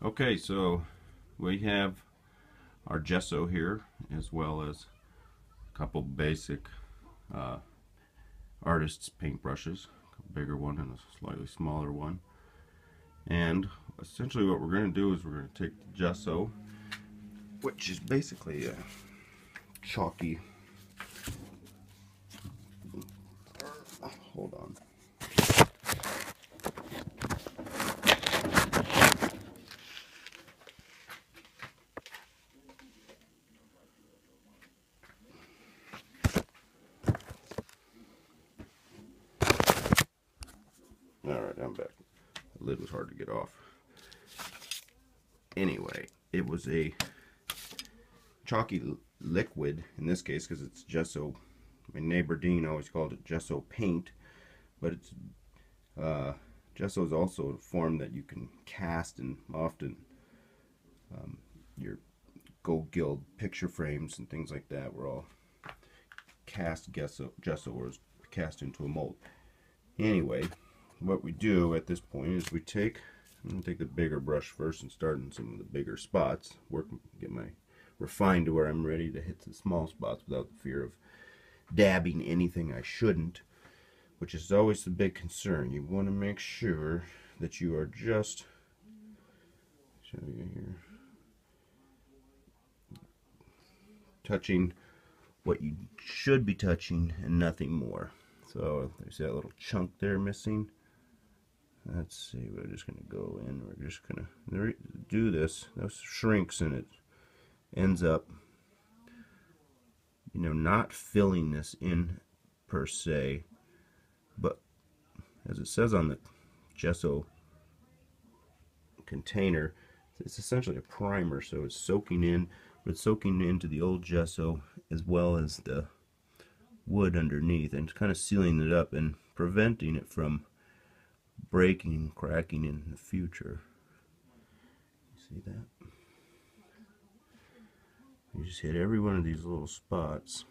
Okay, so we have our gesso here, as well as a couple basic artist's paintbrushes, a bigger one and a slightly smaller one. And essentially what we're going to do is we're going to take the gesso, which is basically a chalky, hold on. Alright, I'm back. The lid was hard to get off. Anyway, it was a chalky liquid in this case because it's gesso. My neighbor Dean always called it gesso paint, but it's gesso is also a form that you can cast, and often your Gold Guild picture frames and things like that were all cast gesso or cast into a mold. Anyway, what we do at this point is I'm going to take the bigger brush first and start in some of the bigger spots, get my refine to where I'm ready to hit the small spots without the fear of dabbing anything I shouldn't, which is always the big concern. You want to make sure that you are just, show you here, touching what you should be touching and nothing more. So there's that little chunk there missing. Let's see, we're just going to go in, we're just going to do this. That shrinks and it ends up, not filling this in per se, but as it says on the gesso container, it's essentially a primer, so it's soaking in, but it's soaking into the old gesso as well as the wood underneath, and it's kind of sealing it up and preventing it from breaking and cracking in the future. You see that? You just hit every one of these little spots.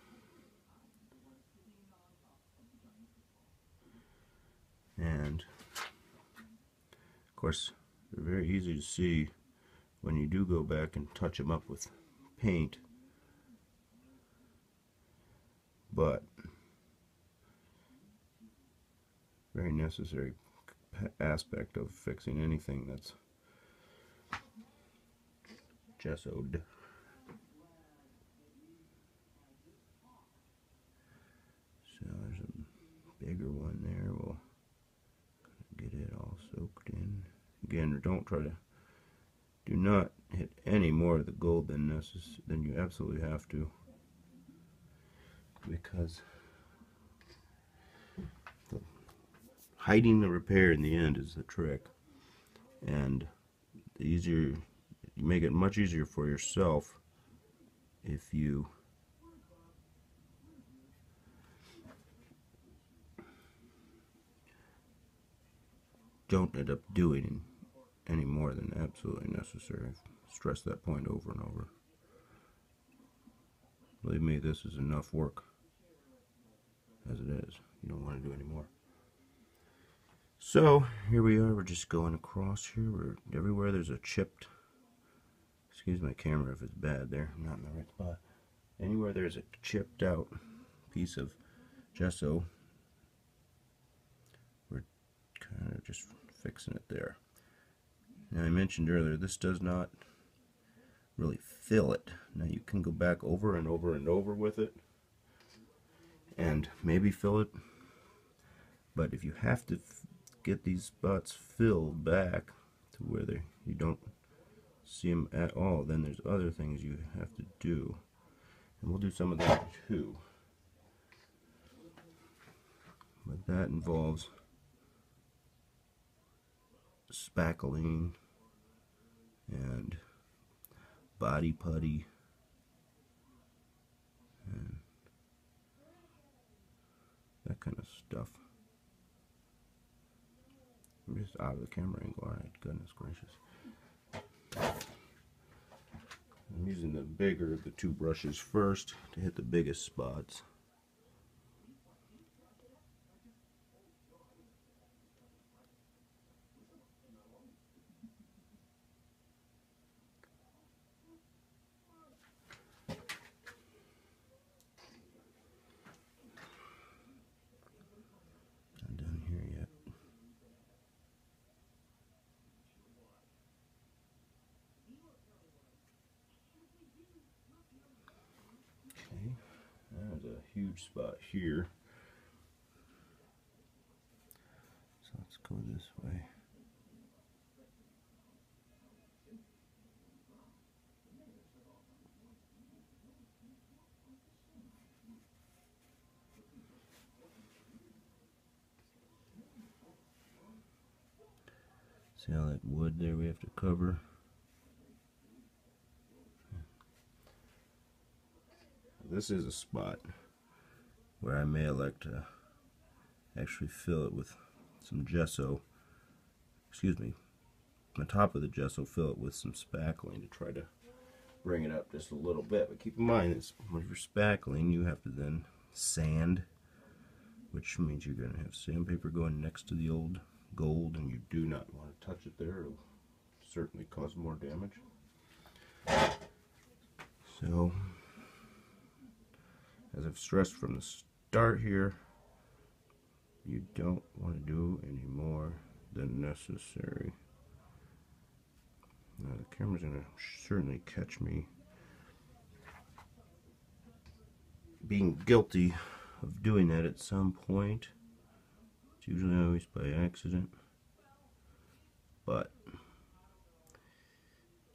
And of course, they're very easy to see when you do go back and touch them up with paint, but very necessary aspect of fixing anything that's gessoed. So there's a bigger one there. We'll get it all soaked in. Again, do not hit any more of the gold than you absolutely have to, because hiding the repair in the end is the trick, and you make it much easier for yourself if you don't end up doing any more than absolutely necessary. I've stressed that point over and over. Believe me, this is enough work as it is. You don't want to do any more. So here we are, we're just going across here. Everywhere there's a chipped, excuse my camera if it's bad there, I'm not in the right spot. Anywhere there's a chipped out piece of gesso, we're kind of just fixing it there. Now I mentioned earlier, this does not really fill it. Now you can go back over and over and over with it and maybe fill it, but if you have to get these spots filled back to where you don't see them at all, then there's other things you have to do, and we'll do some of that too. But that involves spackling and body putty and that kind of stuff. I'm just out of the camera angle. Alright, goodness gracious. I'm using the bigger of the two brushes first to hit the biggest spots. there's a huge spot here. So let's go this way. See all that wood there we have to cover? This is a spot where I may elect to actually fill it with some gesso. Excuse me. On top of the gesso, fill it with some spackling to try to bring it up just a little bit. But keep in mind, that when you're spackling, you have to then sand, which means you're going to have sandpaper going next to the old gold, and you do not want to touch it there. It'll certainly cause more damage. So, as I've stressed from the start here, you don't want to do any more than necessary. Now the camera's going to certainly catch me being guilty of doing that at some point. It's usually always by accident, but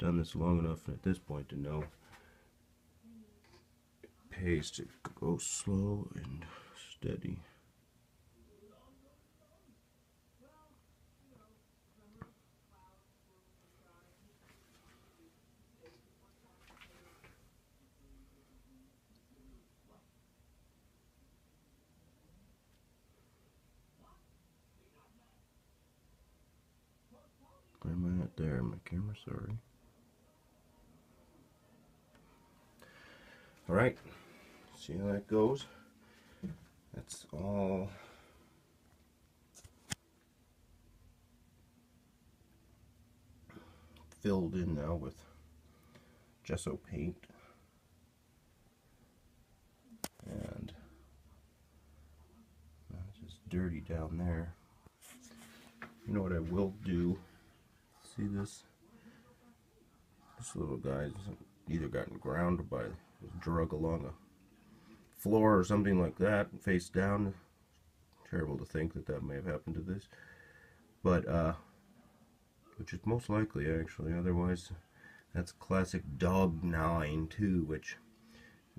done this long enough at this point to know it pays to go slow and steady. Where am I at there? My camera, sorry. Alright, see how that goes? That's all filled in now with gesso paint. And just dirty down there. You know what I will do? See this? This little guy's either gotten ground by drug along a floor or something like that, face down. Terrible to think that that may have happened to this, but which is most likely actually. Otherwise, that's classic dog gnawing too, which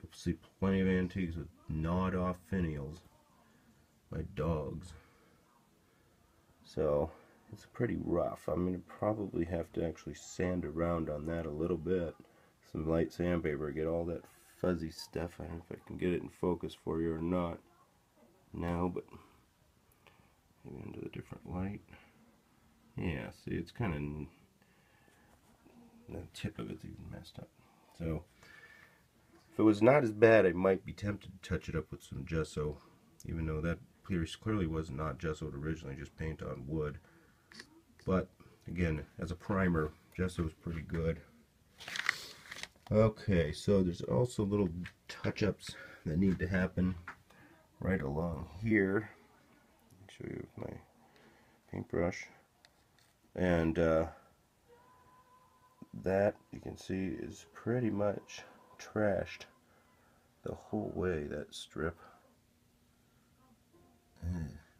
you'll see plenty of antiques with gnawed off finials by dogs. So it's pretty rough. I'm going to probably have to actually sand around on that a little bit. Some light sandpaper, get all that fuzzy stuff. I don't know if I can get it in focus for you or not now, but maybe into the different light. Yeah, see, it's kind of, the tip of it's even messed up. So if it was not as bad, I might be tempted to touch it up with some gesso, even though that clearly was not gessoed originally, just paint on wood. But again, as a primer, gesso is pretty good. Okay, so there's also little touch-ups that need to happen right along here. I'll show you with my paintbrush. And that, you can see, is pretty much trashed the whole way, that strip.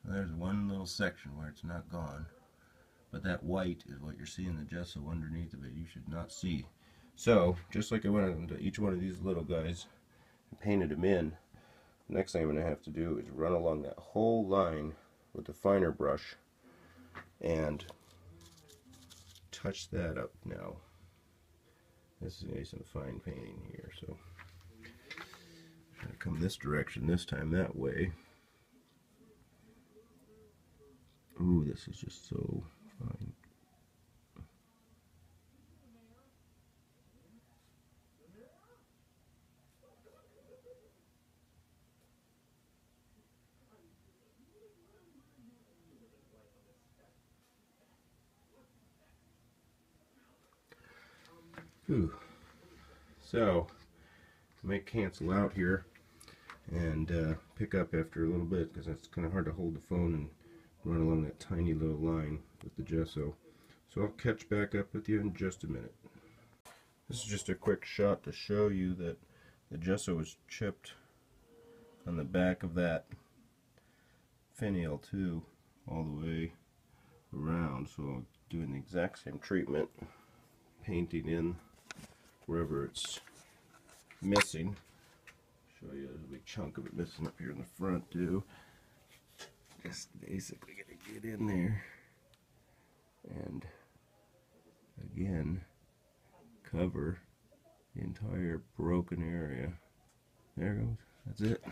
There's one little section where it's not gone. But that white is what you're seeing the gesso underneath of it. You should not see. So, just like I went into each one of these little guys and painted them in, the next thing I'm going to have to do is run along that whole line with the finer brush and touch that up now. This is nice and fine painting here, so I'm going to come this direction this time, that way. Ooh, this is just so fine. Ooh. So, I may cancel out here and pick up after a little bit, because it's kind of hard to hold the phone and run along that tiny little line with the gesso. So I'll catch back up with you in just a minute. This is just a quick shot to show you that the gesso is chipped on the back of that finial too, all the way around. So I'm doing the exact same treatment, painting in wherever it's missing. Show you there's a big chunk of it missing up here in the front too. Just basically gonna get in there and again cover the entire broken area. There it goes. That's it.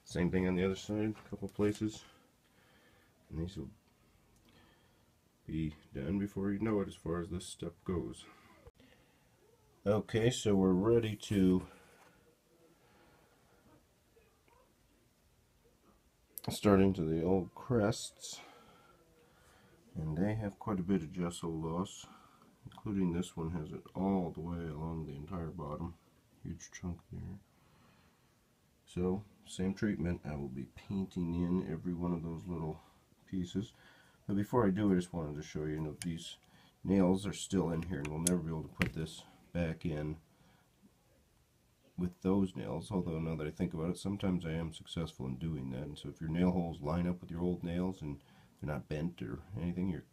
Same thing on the other side, a couple places. And these will be done before you know it as far as this step goes. Okay, so we're ready to start into the old crests. And they have quite a bit of gesso loss, including this one has it all the way along the entire bottom. Huge chunk there. So, same treatment. I will be painting in every one of those little pieces. But before I do, I just wanted to show you, these nails are still in here, and we'll never be able to put this back in with those nails. Although now that I think about it, sometimes I am successful in doing that. And so if your nail holes line up with your old nails and they're not bent or anything, you're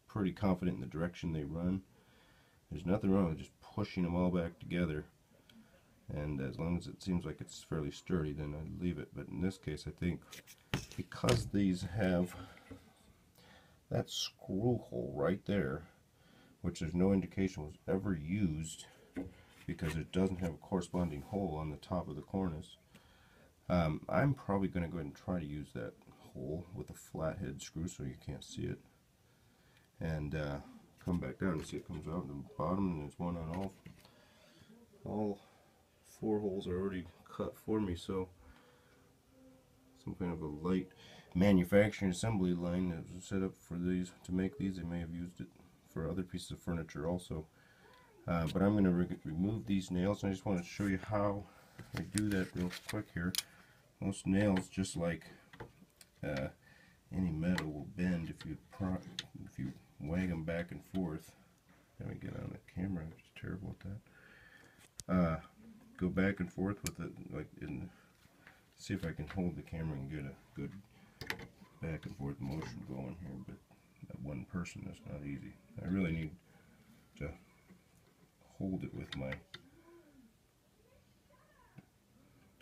pretty confident in the direction they run, there's nothing wrong with just pushing them all back together. And as long as it seems like it's fairly sturdy, then I'd leave it. But in this case, I think because these have that screw hole right there, which there's no indication was ever used because it doesn't have a corresponding hole on the top of the cornice, I'm probably going to go ahead and try to use that hole with a flathead screw so you can't see it, and come back down and see it comes out the bottom, and there's one on all 4 holes are already cut for me. So some kind of a light manufacturing assembly line that was set up for these to make these. They may have used it for other pieces of furniture also. But I'm going to remove these nails, and I just want to show you how I do that real quick here. Most nails, just like any metal, will bend if you wag them back and forth. Let me get on the camera. I'm just terrible at that. Go back and forth with it, like see if I can hold the camera and get a good back and forth motion going here. But that one person is not easy. I really need to hold it with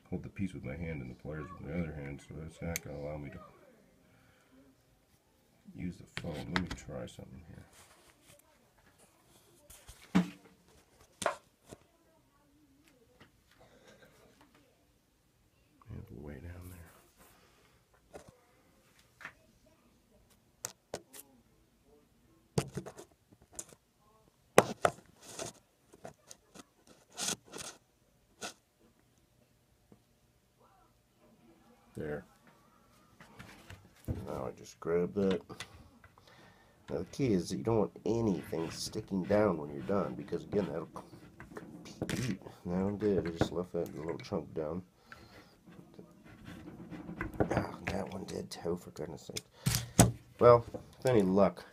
hold the piece with my hand and the pliers with my other hand, so it's not going to allow me to use the phone. Let me try something here. Way down there. Now I just grab that. Now the key is that you don't want anything sticking down when you're done, because again that'll compete. That one did. I just left that little chunk down. Ah, that one did too, for goodness sake. Well, with any luck,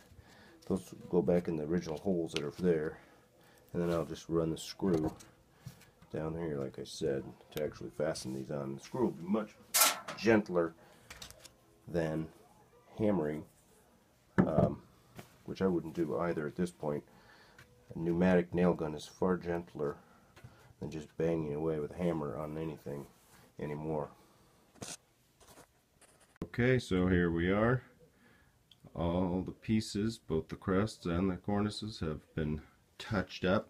those go back in the original holes that are there, and then I'll just run the screw down here, like I said, to actually fasten these on. The screw will be much gentler than hammering, which I wouldn't do either at this point. A pneumatic nail gun is far gentler than just banging away with a hammer on anything anymore. Okay, so here we are. All the pieces, both the crests and the cornices, have been touched up.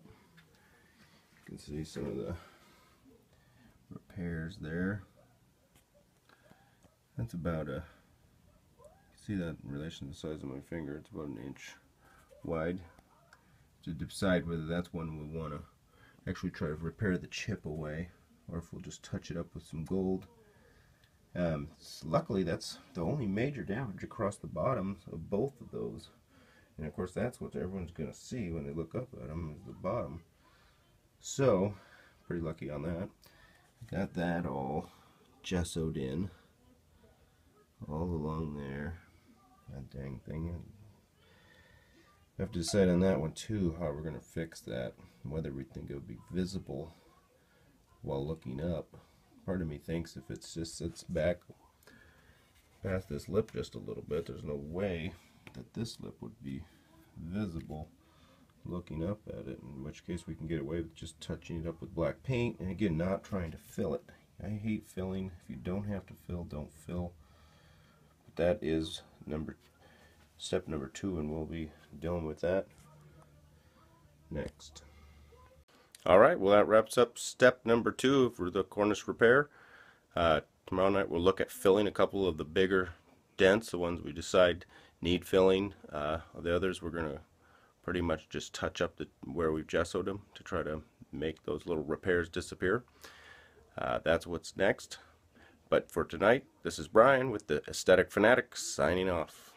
You can see some of the repairs there. That's about you see that in relation to the size of my finger, it's about 1 inch wide. To decide whether that's one we want to actually try to repair the chip away, or if we'll just touch it up with some gold. Luckily that's the only major damage across the bottoms of both of those, and of course that's what everyone's going to see when they look up at them, is the bottom. So pretty lucky on that. Got that all gessoed in all along there. That dang thing. I have to decide on that one too, how we're going to fix that, whether we think it would be visible while looking up, Part of me thinks if it just sits back past this lip just a little bit, there's no way that this lip would be visible looking up at it, in which case we can get away with just touching it up with black paint, and again, not trying to fill it. I hate filling. If you don't have to fill, don't fill. But that is step number 2, and we'll be dealing with that next. Alright, well that wraps up step number 2 for the cornice repair. Tomorrow night we'll look at filling a couple of the bigger dents, the ones we decide need filling. The others we're going to pretty much just touch up where we've gessoed them to try to make those little repairs disappear. That's what's next. But for tonight, this is Brian with the Aesthetic Fanatic signing off.